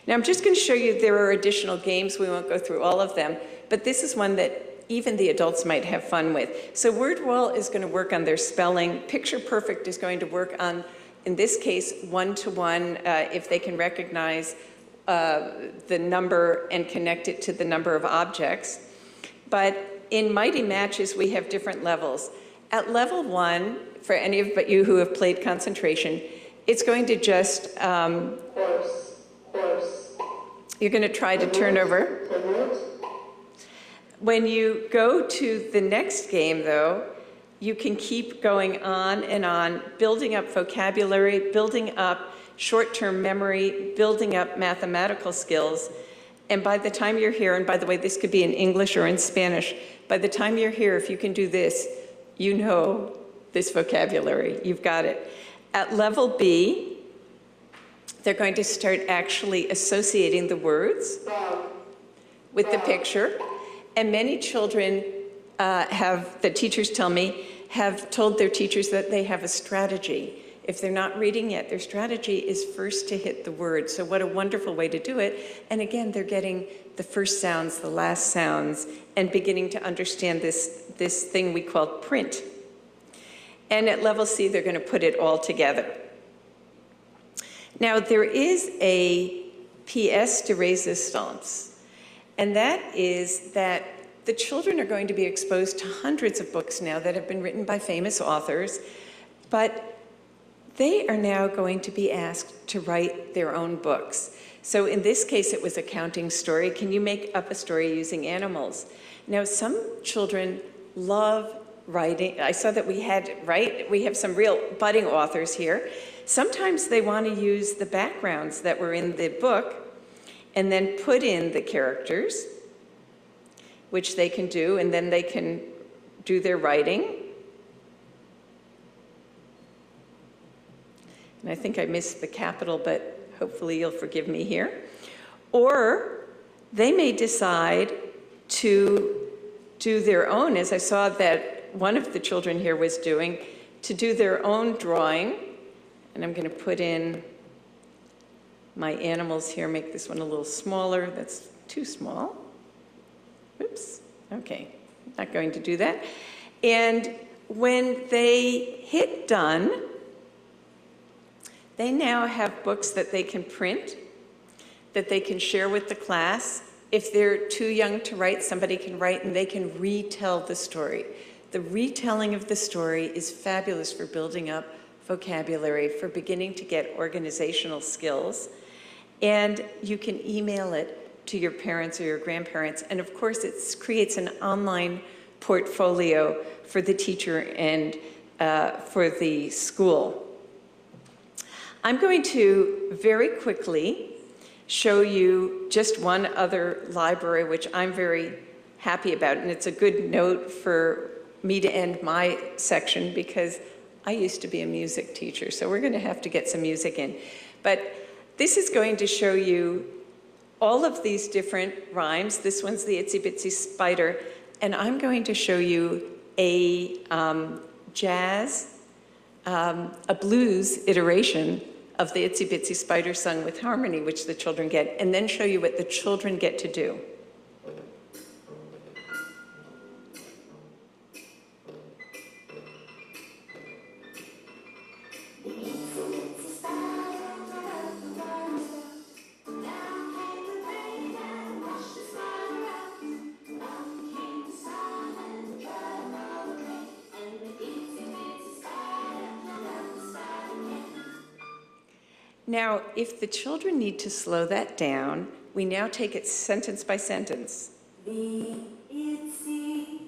Now, I'm just going to show you there are additional games. We won't go through all of them, but this is one that even the adults might have fun with. So word wall is going to work on their spelling. Picture perfect is going to work on, in this case, one-to-one, if they can recognize the number and connect it to the number of objects. But in Mighty Matches, we have different levels. At level 1, for any of but you who have played concentration, it's going to just, Horse. you're going to try to turn over. When you go to the next game, though, you can keep going on and on, building up vocabulary, building up short-term memory, building up mathematical skills. And by the time you're here, and by the way, this could be in English or in Spanish, by the time you're here, if you can do this, you know this vocabulary. You've got it. At level B, they're going to start actually associating the words with the picture. And many children the teachers tell me, have told their teachers that they have a strategy. If they're not reading yet, their strategy is first to hit the word. So what a wonderful way to do it. And again, they're getting the first sounds, the last sounds, and beginning to understand this thing we call print. And at level C, they're going to put it all together. Now, there is a pièce de résistance, and that is that the children are going to be exposed to hundreds of books now that have been written by famous authors, but they are now going to be asked to write their own books. So in this case, it was a counting story. Can you make up a story using animals? Now, some children love writing. I saw that we have some real budding authors here. Sometimes they want to use the backgrounds that were in the book and then put in the characters, which they can do, and then they can do their writing. And I think I missed the capital, but hopefully you'll forgive me here. Or they may decide to do their own, as I saw that one of the children here was doing, to do their own drawing. And I'm going to put in my animals here, make this one a little smaller. That's too small. Oops. Okay, not going to do that. And when they hit done, they now have books that they can print, that they can share with the class. If they're too young to write, somebody can write and they can retell the story. The retelling of the story is fabulous for building up vocabulary, for beginning to get organizational skills. And you can email it to your parents or your grandparents. And of course, it creates an online portfolio for the teacher and for the school. I'm going to very quickly show you just one other library, which I'm very happy about. And it's a good note for me to end my section because I used to be a music teacher, so we're going to have to get some music in. But this is going to show you all of these different rhymes. This one's the Itsy Bitsy Spider, and I'm going to show you a jazz, a blues iteration of the Itsy Bitsy Spider sung with harmony, which the children get, and then show you what the children get to do. Now, if the children need to slow that down, we now take it sentence by sentence. The Itsy,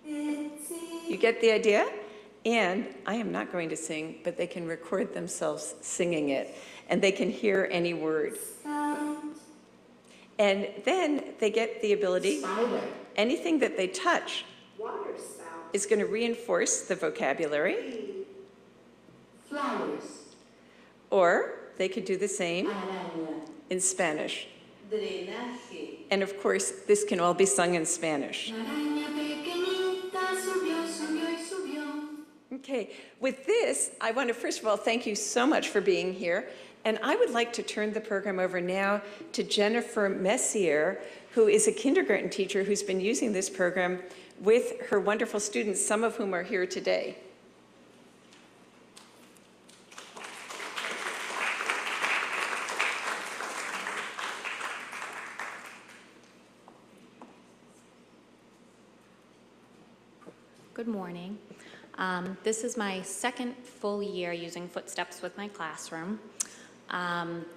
Itsy. You get the idea? And I am not going to sing, but they can record themselves singing it, and they can hear any word. Sound. And then they get the ability, Spider. Anything that they touch Water spout. Is going to reinforce the vocabulary. Flowers. Or they could do the same in Spanish. And of course, this can all be sung in Spanish. Okay, with this, I want to first of all thank you so much for being here. And I would like to turn the program over now to Jennifer Messier, who is a kindergarten teacher who's been using this program with her wonderful students, some of whom are here today. Good morning. This is my second full year using Footsteps with my classroom.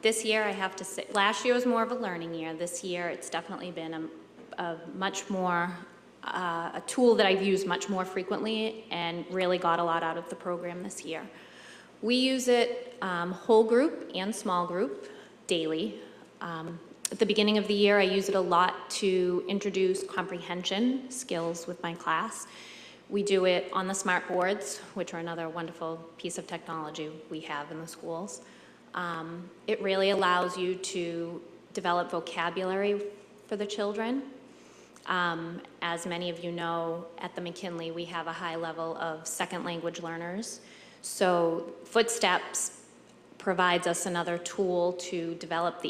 This year, I have to say, last year was more of a learning year. This year, it's definitely been a much more, a tool that I've used much more frequently and really got a lot out of the program this year. We use it whole group and small group daily. At the beginning of the year, I use it a lot to introduce comprehension skills with my class. We do it on the smart boards, which are another wonderful piece of technology we have in the schools. It really allows you to develop vocabulary for the children. As many of you know, at the McKinley, we have a high level of second language learners. So Footsteps provides us another tool to develop the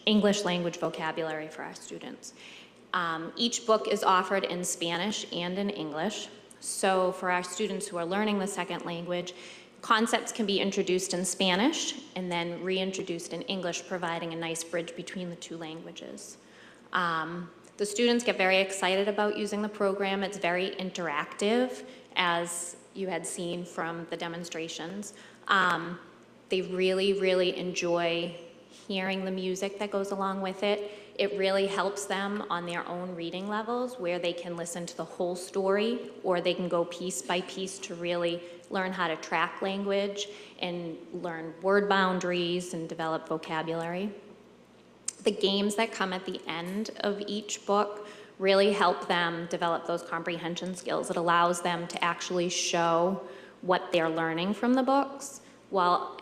English language vocabulary for our students. Each book is offered in Spanish and in English. So for our students who are learning the second language, concepts can be introduced in Spanish and then reintroduced in English, providing a nice bridge between the two languages. The students get very excited about using the program. It's very interactive, as you had seen from the demonstrations. They really, really enjoy hearing the music that goes along with it. It really helps them on their own reading levels, where they can listen to the whole story, or they can go piece by piece to really learn how to track language and learn word boundaries and develop vocabulary. The games that come at the end of each book really help them develop those comprehension skills. It allows them to actually show what they're learning from the books while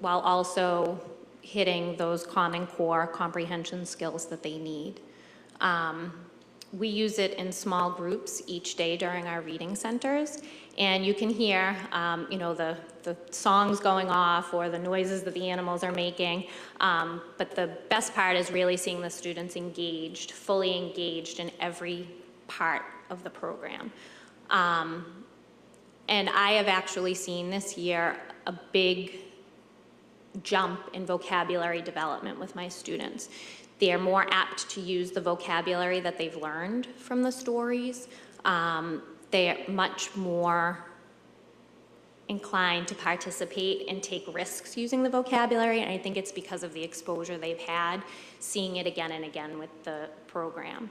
also hitting those common core comprehension skills that they need. we use it in small groups each day during our reading centers, and you can hear, you know, the songs going off or the noises that the animals are making, but the best part is really seeing the students engaged, fully engaged in every part of the program. And I have actually seen this year a big jump in vocabulary development with my students. They are more apt to use the vocabulary that they've learned from the stories. They are much more inclined to participate and take risks using the vocabulary, and I think it's because of the exposure they've had, seeing it again and again with the program.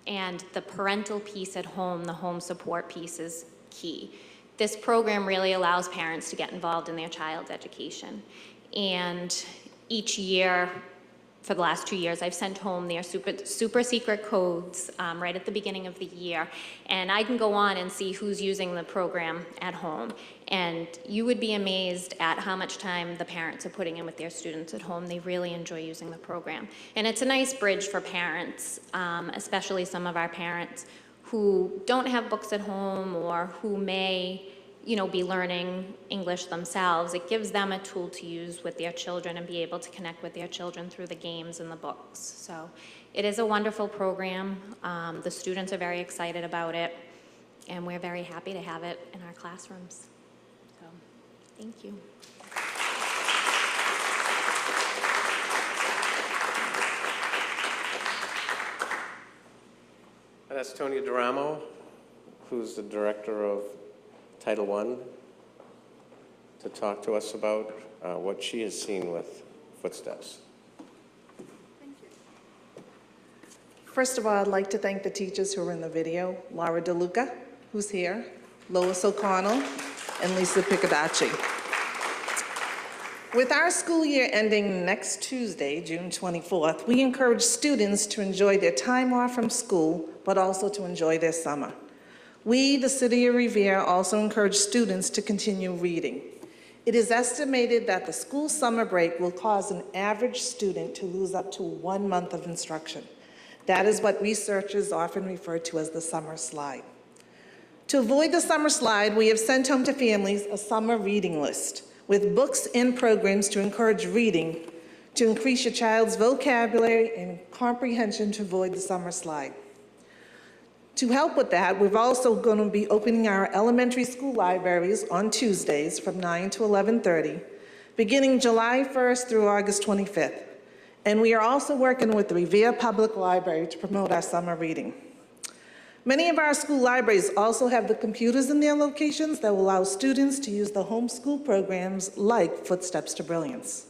And the parental piece at home, the home support piece, is key. This program really allows parents to get involved in their child's education. And each year, for the last 2 years, I've sent home their super secret codes right at the beginning of the year. And I can go on and see who's using the program at home. And you would be amazed at how much time the parents are putting in with their students at home. They really enjoy using the program. And it's a nice bridge for parents, especially some of our parents who don't have books at home or who may, you know, be learning English themselves. It gives them a tool to use with their children and be able to connect with their children through the games and the books. So it is a wonderful program. The students are very excited about it, and we're very happy to have it in our classrooms. So thank you. That's Tonya Duramo, who's the director of Title I, to talk to us about what she has seen with Footsteps. First of all, I'd like to thank the teachers who are in the video, Laura DeLuca, who's here, Lois O'Connell, and Lisa Piccadacci. With our school year ending next Tuesday, June 24th, we encourage students to enjoy their time off from school, but also to enjoy their summer. We, the City of Revere, also encourage students to continue reading. It is estimated that the school summer break will cause an average student to lose up to 1 month of instruction. That is what researchers often refer to as the summer slide. To avoid the summer slide, we have sent home to families a summer reading list with books and programs to encourage reading, to increase your child's vocabulary and comprehension to avoid the summer slide. To help with that, we're also going to be opening our elementary school libraries on Tuesdays from 9 to 11:30, beginning July 1st through August 25th. And we are also working with the Revere Public Library to promote our summer reading. Many of our school libraries also have the computers in their locations that will allow students to use the homeschool programs like Footsteps to Brilliance.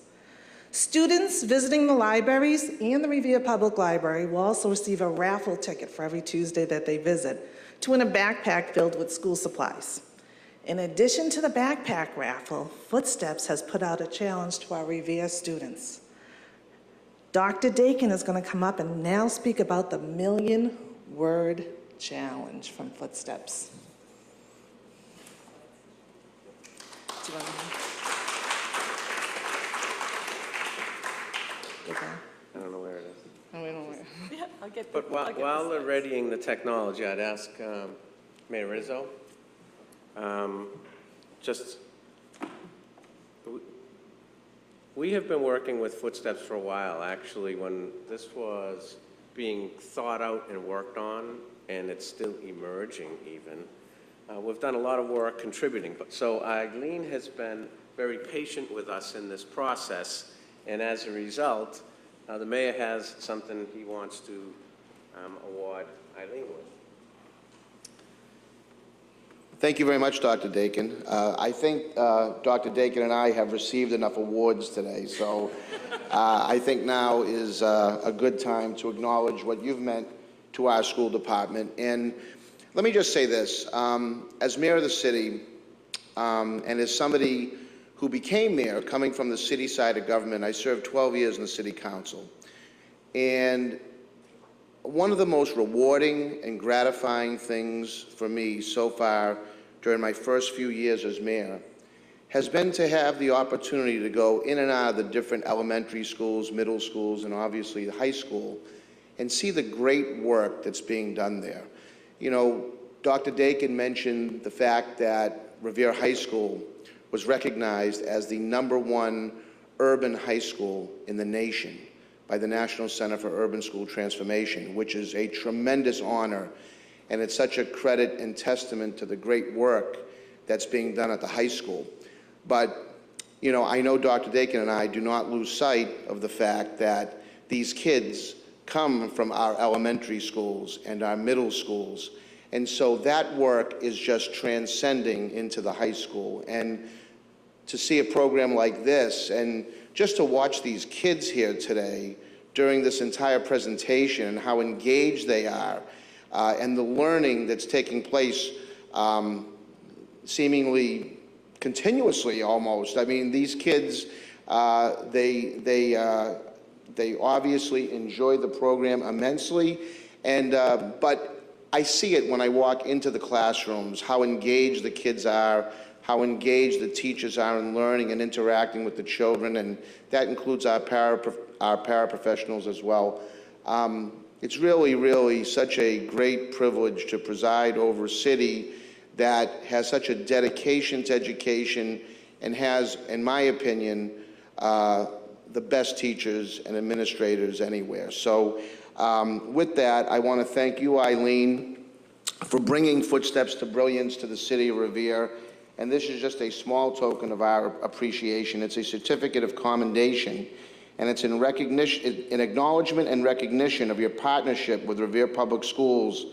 Students visiting the libraries and the Revere Public Library will also receive a raffle ticket for every Tuesday that they visit to win a backpack filled with school supplies. In addition to the backpack raffle, Footsteps has put out a challenge to our Revere students. Dr. Dakin is going to come up and now speak about the 1,000,000-word challenge from Footsteps. Do you want to... I don't know where it is. Oh, we don't know. Yeah, I'll get But while they're readying the technology, I'd ask Mayor Rizzo, we have been working with Footsteps for a while, actually, when this was being thought out and worked on, and it's still emerging even. We've done a lot of work contributing. So Eileen has been very patient with us in this process, and as a result, the mayor has something he wants to award Eileen with. Thank you very much, Dr. Dakin. I think Dr. Dakin and I have received enough awards today, so I think now is a good time to acknowledge what you've meant to our school department. And let me just say this, as mayor of the city, and as somebody who became mayor coming from the city side of government, I served 12 years in the city council. And one of the most rewarding and gratifying things for me so far during my first few years as mayor has been to have the opportunity to go in and out of the different elementary schools, middle schools, and obviously the high school, and see the great work that's being done there. You know, Dr. Dakin mentioned the fact that Revere High School was recognized as the #1 urban high school in the nation by the National Center for Urban School Transformation, which is a tremendous honor, and it's such a credit and testament to the great work that's being done at the high school. But, you know, I know Dr. Dakin and I do not lose sight of the fact that these kids come from our elementary schools and our middle schools, and so that work is just transcending into the high school. And to see a program like this, and just to watch these kids here today during this entire presentation and how engaged they are, and the learning that's taking place seemingly continuously almost. I mean, these kids, they obviously enjoy the program immensely, and but I see it when I walk into the classrooms, how engaged the kids are, how engaged the teachers are in learning and interacting with the children, and that includes our paraprofessionals as well. It's really, really such a great privilege to preside over a city that has such a dedication to education and has, in my opinion, the best teachers and administrators anywhere. So with that, I want to thank you, Eileen, for bringing Footsteps to Brilliance to the city of Revere. And this is just a small token of our appreciation. It's a certificate of commendation, and it's in recognition, in acknowledgement and recognition of your partnership with Revere Public Schools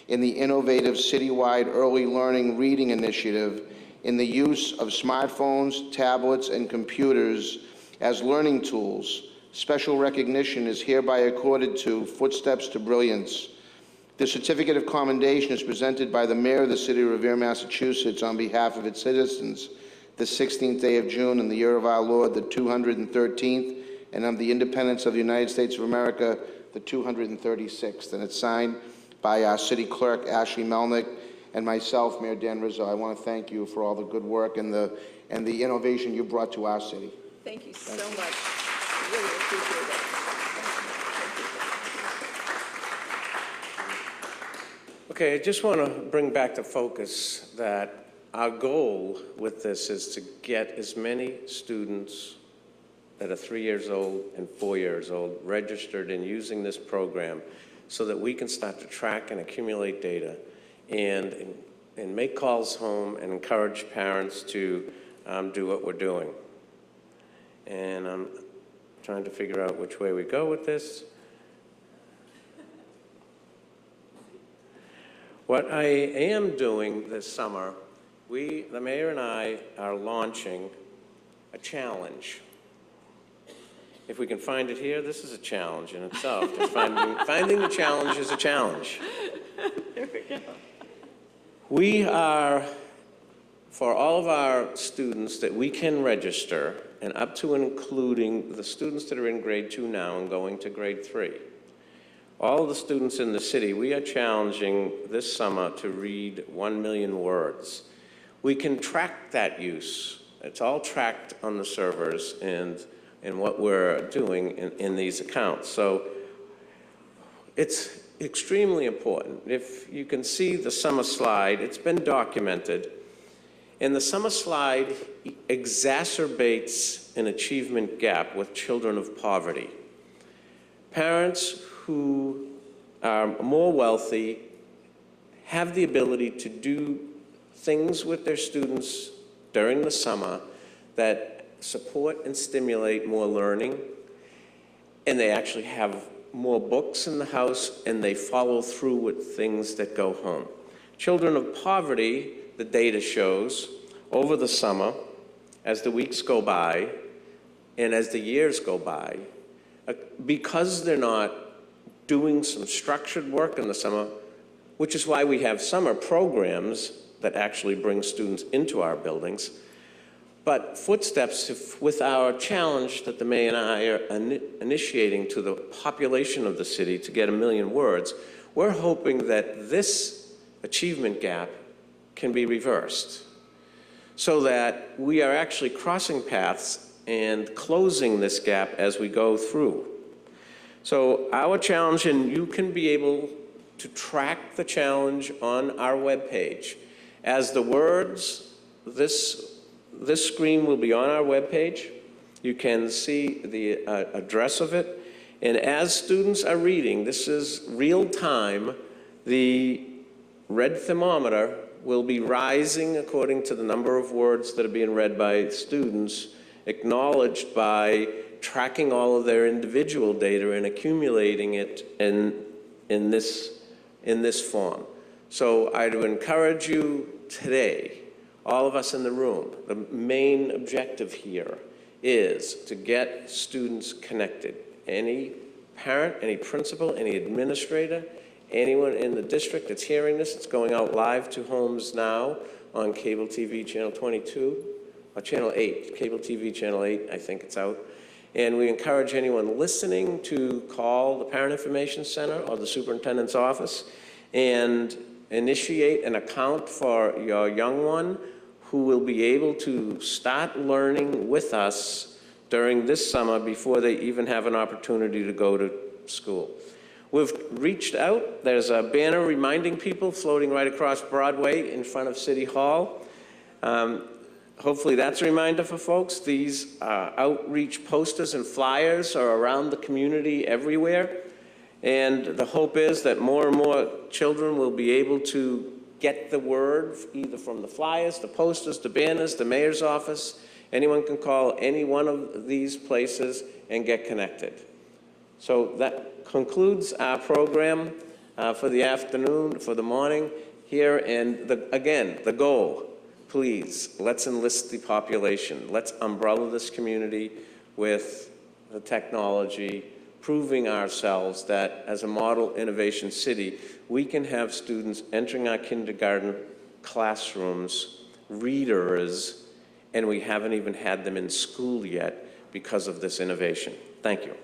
in the innovative citywide early learning reading initiative in the use of smartphones, tablets, and computers as learning tools. Special recognition is hereby accorded to Footsteps to Brilliance. The certificate of commendation is presented by the Mayor of the City of Revere, Massachusetts, on behalf of its citizens, the 16th day of June in the year of our Lord, the 213th, and of the independence of the United States of America, the 236th. And it's signed by our City Clerk, Ashley Melnick, and myself, Mayor Dan Rizzo. I want to thank you for all the good work and the innovation you brought to our city. Thank you so much. I really appreciate it. Okay, I just want to bring back to focus that our goal with this is to get as many students that are 3 years old and 4 years old registered and using this program so that we can start to track and accumulate data and make calls home and encourage parents to do what we're doing. And I'm trying to figure out which way we go with this. What I am doing this summer, the mayor and I are launching a challenge. If we can find it here, this is a challenge in itself. Just finding the challenge is a challenge. There we go. We are, for all of our students that we can register, and up to and including the students that are in grade 2 now and going to grade 3, all of the students in the city, we are challenging this summer to read 1 million words. We can track that use. It's all tracked on the servers and what we're doing in these accounts. So it's extremely important. If you can see the summer slide, it's been documented. And the summer slide exacerbates an achievement gap with children of poverty. Parents who are more wealthy have the ability to do things with their students during the summer that support and stimulate more learning, and they actually have more books in the house, and they follow through with things that go home. Children of poverty, the data shows, over the summer, as the weeks go by, and as the years go by, because they're not doing some structured work in the summer, which is why we have summer programs that actually bring students into our buildings. But Footsteps, with our challenge that the mayor and I are initiating to the population of the city to get 1 million words, we're hoping that this achievement gap can be reversed. so that we are actually crossing paths and closing this gap as we go through. So our challenge, and you can be able to track the challenge on our webpage. As the words, this screen will be on our webpage. You can see the address of it. And as students are reading, this is real time, the red thermometer will be rising according to the number of words that are being read by students, acknowledged by tracking all of their individual data and accumulating it in this form. So I'd encourage you today, all of us in the room, the main objective here is to get students connected. Any parent, any principal, any administrator, anyone in the district that's hearing this, it's going out live to homes now on cable TV channel 22, or channel 8, cable TV channel 8, I think it's out. And we encourage anyone listening to call the Parent Information Center or the superintendent's office and initiate an account for your young one who will be able to start learning with us during this summer before they even have an opportunity to go to school. We've reached out. There's a banner reminding people floating right across Broadway in front of City Hall. Hopefully that's a reminder for folks. These outreach posters and flyers are around the community everywhere. And the hope is that more and more children will be able to get the word either from the flyers, the posters, the banners, the mayor's office. Anyone can call any one of these places and get connected. So that concludes our program for the afternoon, for the morning here. And again, the goal, please, let's enlist the population. Let's umbrella this community with the technology, proving ourselves that as a model innovation city, we can have students entering our kindergarten classrooms, readers, and we haven't even had them in school yet because of this innovation. Thank you.